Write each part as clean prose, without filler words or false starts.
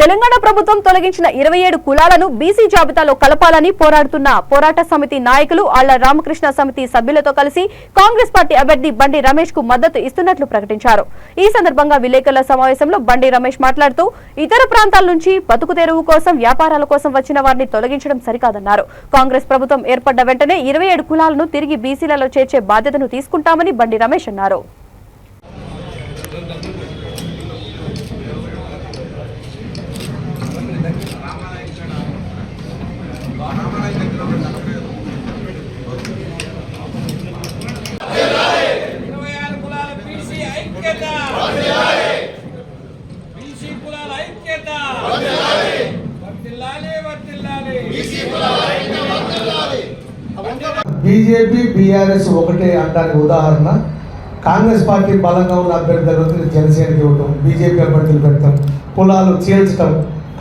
తెలంగాణ ప్రభుత్వం తొలగించిన 27 కులాలను బీసీ జాబితాలో కలపాలని పోరాడుతున్న పోరాట సమితి నాయకులు ఆళ్ల రామకృష్ణ సమితి సభ్యులతో కలిసి కాంగ్రెస్ పార్టీ అభ్యర్థి బండి రమేష్ కు మద్దతు ఇస్తున్నట్లు ప్రకటించారు. ఈ సందర్భంగా విలేకరుల సమావేశంలో బండి రమేష్ మాట్లాడుతూ ఇతర ప్రాంతాల నుంచి బతుకు తెరువు కోసం వ్యాపారాల కోసం వచ్చిన వారిని తొలగించడం సరికాదన్నారు. కాంగ్రెస్ ప్రభుత్వం ఏర్పడ్డ వెంటనే 27 కులాలను తిరిగి బీసీలలో చేర్చే బాధ్యతను తీసుకుంటామని బండి రమేష్ అన్నారు. బీజేపీ బీఆర్ఎస్ ఒకటే అనడానికి ఉదాహరణ కాంగ్రెస్ పార్టీ బలంగా ఉన్న అభ్యర్థులకు జనసేనకి ఇవ్వటం, బీజేపీ అభ్యర్థులు పెట్టడం, కులాలు చీల్చడం,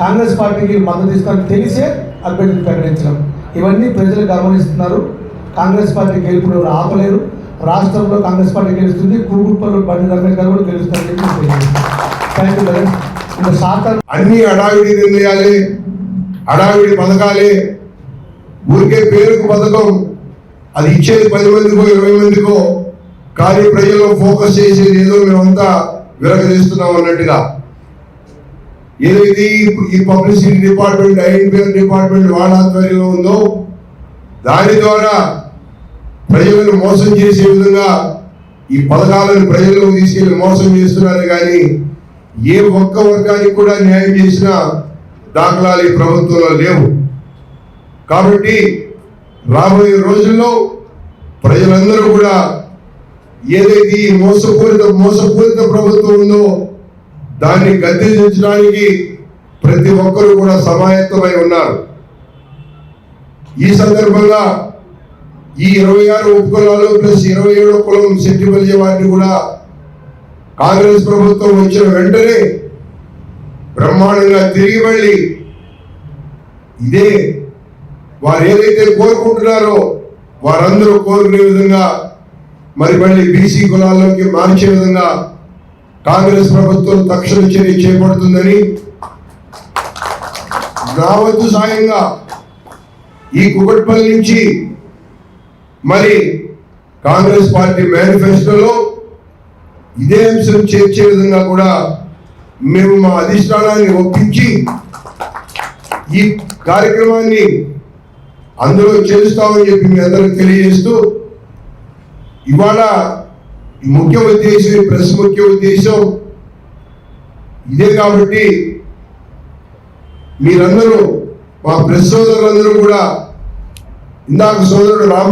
కాంగ్రెస్ పార్టీకి మద్దతు ఇస్తారని తెలిసే అభ్యర్థులు ప్రకటించడం, ఇవన్నీ ప్రజలు గమనిస్తున్నారు. కాంగ్రెస్ పార్టీ గెలుపును ఆపలేరు. రాష్ట్రంలో కాంగ్రెస్ పార్టీ గెలుస్తుంది. కూకుట్పల్లి బండి రమేష్ గారు కూడా గెలుస్తారని అన్ని అడావిడి నిర్ణయాలే, అడావిడి పథకాలే, ఊరికే పేరుకు పథకం, అది ఇచ్చేది 10 మందికో 20 మందికో, కానీ ప్రజల్లో ఫోకస్ చేసేది ఏదో మేమంతా విరగదీస్తున్నాం అన్నట్టుగా. ఏదైతే ఈ పబ్లిసిటీ డిపార్ట్మెంట్, ఐఎన్పిఆర్ డిపార్ట్మెంట్ వాళ్ళ ఆధ్వర్యంలో ఉందో దాని ద్వారా ప్రజలను మోసం చేసే విధంగా ఈ పథకాలను ప్రజల్లో తీసుకెళ్లి మోసం చేస్తున్నారు. కానీ ఏ ఒక్క వర్గానికి కూడా న్యాయం చేసిన దాఖలాలు ఈ ప్రభుత్వంలో లేవు. కాబట్టి రాబోయే రోజుల్లో ప్రజలందరూ కూడా ఏదైతే ఈ మోసపూరిత ప్రభుత్వం ఉందో దాన్ని గద్దెదించడానికి ప్రతి ఒక్కరూ కూడా సమాయత్తమై ఉన్నారు. ఈ సందర్భంగా ఈ 26 ఉపకులాలు ప్లస్ 27 కులం సెట్టిపల్లి వారిని కూడా కాంగ్రెస్ ప్రభుత్వం వచ్చిన వెంటనే బ్రహ్మాండంగా తిరిగి మళ్ళీ ఇదే వారు ఏదైతే కోరుకుంటున్నారో వారందరూ కోరుకునే విధంగా మరి మళ్ళీ బీసీ కులాల్లోకి మార్చే విధంగా కాంగ్రెస్ ప్రభుత్వం తక్షణ చర్య చేపడుతుందని, నా వంతు సాయంగా ఈ కుకట్పల్లి నుంచి మరి కాంగ్రెస్ పార్టీ మేనిఫెస్టోలో ఇదే అంశం చేర్చే విధంగా కూడా మేము మా అధిష్టానాన్ని ఒప్పించి ఈ కార్యక్రమాన్ని అందులో చేస్తామని చెప్పి మీ అందరికి తెలియజేస్తూ, ఇవాళ ముఖ్య ఉద్దేశం, ప్రెస్ ముఖ్య ఉద్దేశం ఇదే. కాబట్టి మీరందరూ, మా ప్రెస్ సోదరులందరూ కూడా ఇందాక సోదరుడు రామ